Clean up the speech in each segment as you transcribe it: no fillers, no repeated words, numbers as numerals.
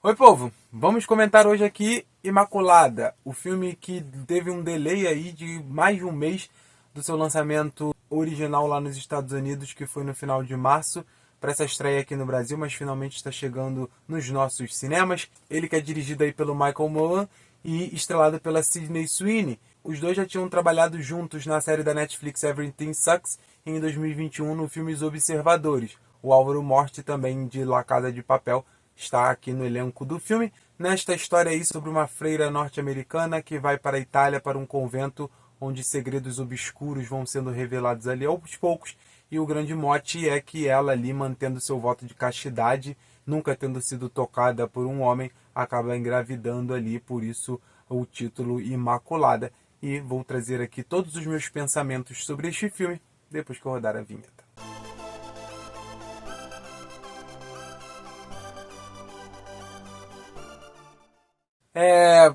Oi, povo! Vamos comentar hoje aqui Imaculada, o filme que teve um delay aí de mais de um mês do seu lançamento original lá nos Estados Unidos, que foi no final de março, para essa estreia aqui no Brasil, mas finalmente está chegando nos nossos cinemas. Ele que é dirigido aí pelo Michael Mann e estrelado pela Sydney Sweeney. Os dois já tinham trabalhado juntos na série da Netflix Everything Sucks e em 2021 no filme Os Observadores. O Álvaro Morte, também de La Casa de Papel, está aqui no elenco do filme. Nesta história aí sobre uma freira norte-americana que vai para a Itália, para um convento onde segredos obscuros vão sendo revelados ali aos poucos, e o grande mote é que ela ali, mantendo seu voto de castidade, nunca tendo sido tocada por um homem, acaba engravidando ali, por isso o título Imaculada. E vou trazer aqui todos os meus pensamentos sobre este filme depois que eu rodar a vinheta.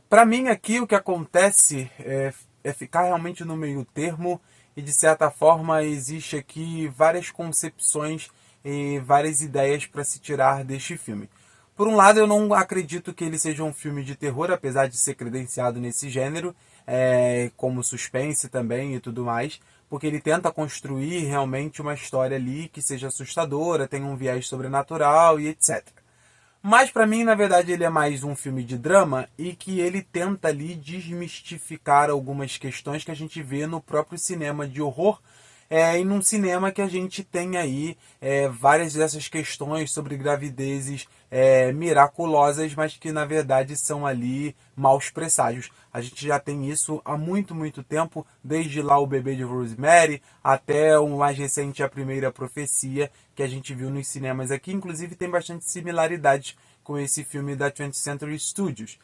Para mim aqui o que acontece é ficar realmente no meio termo e de certa forma existe aqui várias concepções e várias ideias para se tirar deste filme. Por um lado, eu não acredito que ele seja um filme de terror, apesar de ser credenciado nesse gênero, como suspense também e tudo mais, porque ele tenta construir realmente uma história ali que seja assustadora, tenha um viés sobrenatural e etc. Mas para mim, na verdade, ele é mais um filme de drama e que ele tenta ali desmistificar algumas questões que a gente vê no próprio cinema de horror, e num cinema que a gente tem aí várias dessas questões sobre gravidezes miraculosas, mas que na verdade são ali maus presságios. A gente já tem isso há muito, muito tempo, desde lá o Bebê de Rosemary até o mais recente A Primeira Profecia, que a gente viu nos cinemas aqui. Inclusive tem bastante similaridades com esse filme da 20th Century Studios.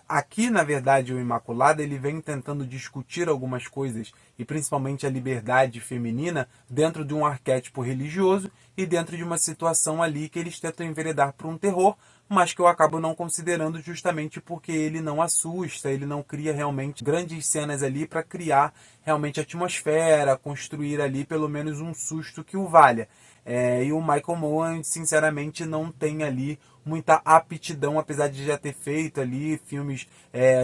Aqui, na verdade, o Imaculada ele vem tentando discutir algumas coisas, e principalmente a liberdade feminina, dentro de um arquétipo religioso e dentro de uma situação ali que eles tentam enveredar para um terror, mas que eu acabo não considerando justamente porque ele não assusta, ele não cria realmente grandes cenas ali para criar realmente atmosfera, construir ali pelo menos um susto que o valha. E o Michael Mann, sinceramente, não tem ali muita aptidão, apesar de já ter feito ali filmes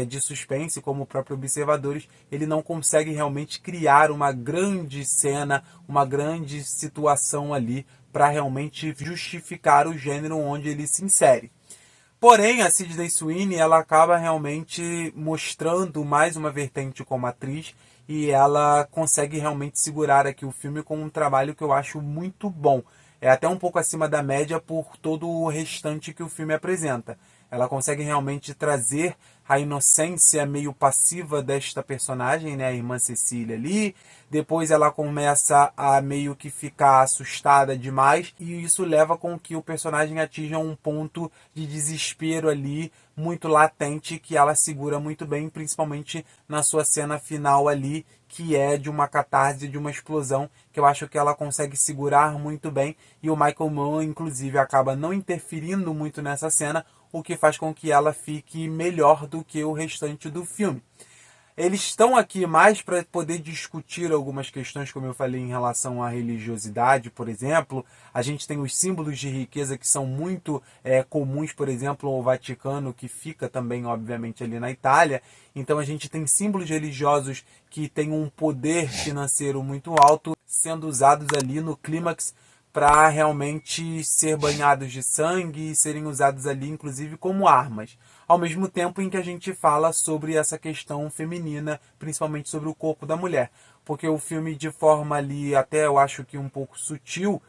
de suspense, como o próprio Observadores, ele não consegue realmente criar uma grande cena, uma grande situação ali para realmente justificar o gênero onde ele se insere. Porém, a Sydney Sweeney ela acaba realmente mostrando mais uma vertente como atriz, e ela consegue realmente segurar aqui o filme com um trabalho que eu acho muito bom. É até um pouco acima da média por todo o restante que o filme apresenta. Ela consegue realmente trazer a inocência meio passiva desta personagem, né, a irmã Cecília ali. Depois ela começa a meio que ficar assustada demais, e isso leva com que o personagem atinja um ponto de desespero ali muito latente, que ela segura muito bem, principalmente na sua cena final ali, que é de uma catarse, de uma explosão, que eu acho que ela consegue segurar muito bem, e o Michael Mann, inclusive, acaba não interferindo muito nessa cena, o que faz com que ela fique melhor do que o restante do filme. Eles estão aqui mais para poder discutir algumas questões, como eu falei, em relação à religiosidade, por exemplo. A gente tem os símbolos de riqueza que são muito comuns, por exemplo, ao Vaticano, que fica também, obviamente, ali na Itália. Então a gente tem símbolos religiosos que têm um poder financeiro muito alto, sendo usados ali no clímax para realmente ser banhados de sangue e serem usados ali, inclusive, como armas. Ao mesmo tempo em que a gente fala sobre essa questão feminina, principalmente sobre o corpo da mulher. Porque o filme, de forma ali, até eu acho que um pouco sutil,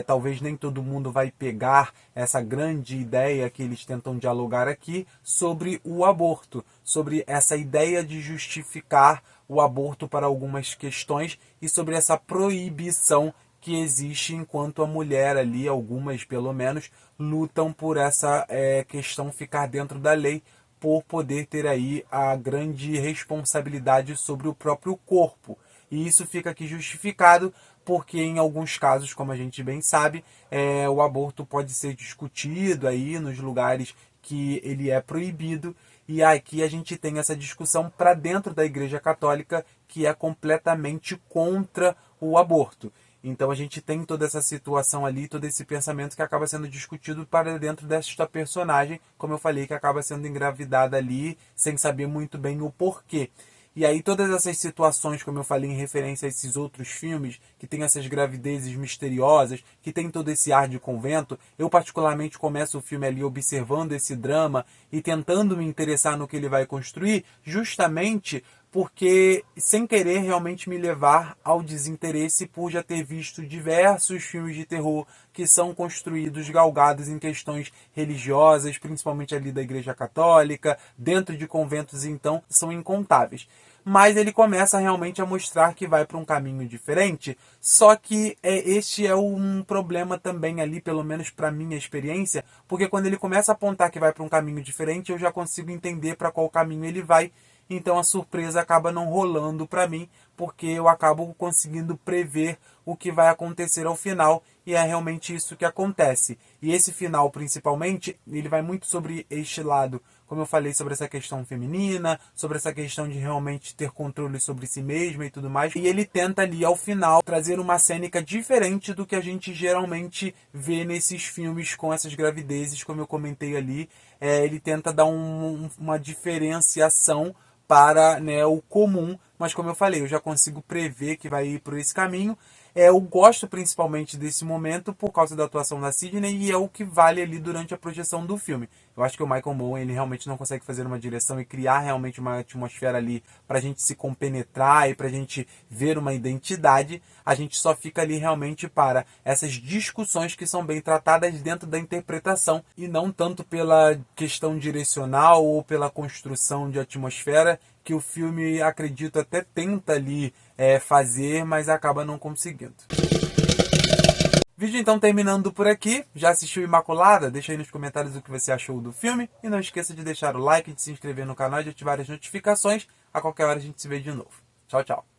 talvez nem todo mundo vai pegar essa grande ideia que eles tentam dialogar aqui sobre o aborto, sobre essa ideia de justificar o aborto para algumas questões e sobre essa proibição que existe enquanto a mulher ali, algumas pelo menos, lutam por essa questão ficar dentro da lei, por poder ter aí a grande responsabilidade sobre o próprio corpo. E isso fica aqui justificado porque em alguns casos, como a gente bem sabe, o aborto pode ser discutido aí nos lugares que ele é proibido, e aqui a gente tem essa discussão para dentro da Igreja Católica, que é completamente contra o aborto. Então a gente tem toda essa situação ali, todo esse pensamento que acaba sendo discutido para dentro desta personagem, como eu falei, que acaba sendo engravidada ali, sem saber muito bem o porquê. E aí todas essas situações, como eu falei, em referência a esses outros filmes, que tem essas gravidezes misteriosas, que tem todo esse ar de convento, eu particularmente começo o filme ali observando esse drama e tentando me interessar no que ele vai construir, justamente porque sem querer realmente me levar ao desinteresse por já ter visto diversos filmes de terror que são construídos, galgados em questões religiosas, principalmente ali da Igreja Católica, dentro de conventos, então, são incontáveis. Mas ele começa realmente a mostrar que vai para um caminho diferente, só que este é um problema também ali, pelo menos para minha experiência, porque quando ele começa a apontar que vai para um caminho diferente, eu já consigo entender para qual caminho ele vai. Então a surpresa acaba não rolando para mim, porque eu acabo conseguindo prever o que vai acontecer ao final, e é realmente isso que acontece. E esse final, principalmente, ele vai muito sobre este lado, como eu falei, sobre essa questão feminina, sobre essa questão de realmente ter controle sobre si mesma e tudo mais. E ele tenta ali, ao final, trazer uma cênica diferente do que a gente geralmente vê nesses filmes com essas gravidezes, como eu comentei ali. Ele tenta dar uma diferenciação para, né, o comum, mas como eu falei, eu já consigo prever que vai ir por esse caminho. Eu gosto principalmente desse momento por causa da atuação da Sidney, e é o que vale ali durante a projeção do filme. Eu acho que o Michael Mann, ele realmente não consegue fazer uma direção e criar realmente uma atmosfera ali para a gente se compenetrar e para a gente ver uma identidade. A gente só fica ali realmente para essas discussões que são bem tratadas dentro da interpretação e não tanto pela questão direcional ou pela construção de atmosfera que o filme, acredito, até tenta ali fazer, mas acaba não conseguindo. Vídeo então terminando por aqui. Já assistiu Imaculada? Deixa aí nos comentários o que você achou do filme. E não esqueça de deixar o like, de se inscrever no canal e de ativar as notificações. A qualquer hora a gente se vê de novo. Tchau, tchau.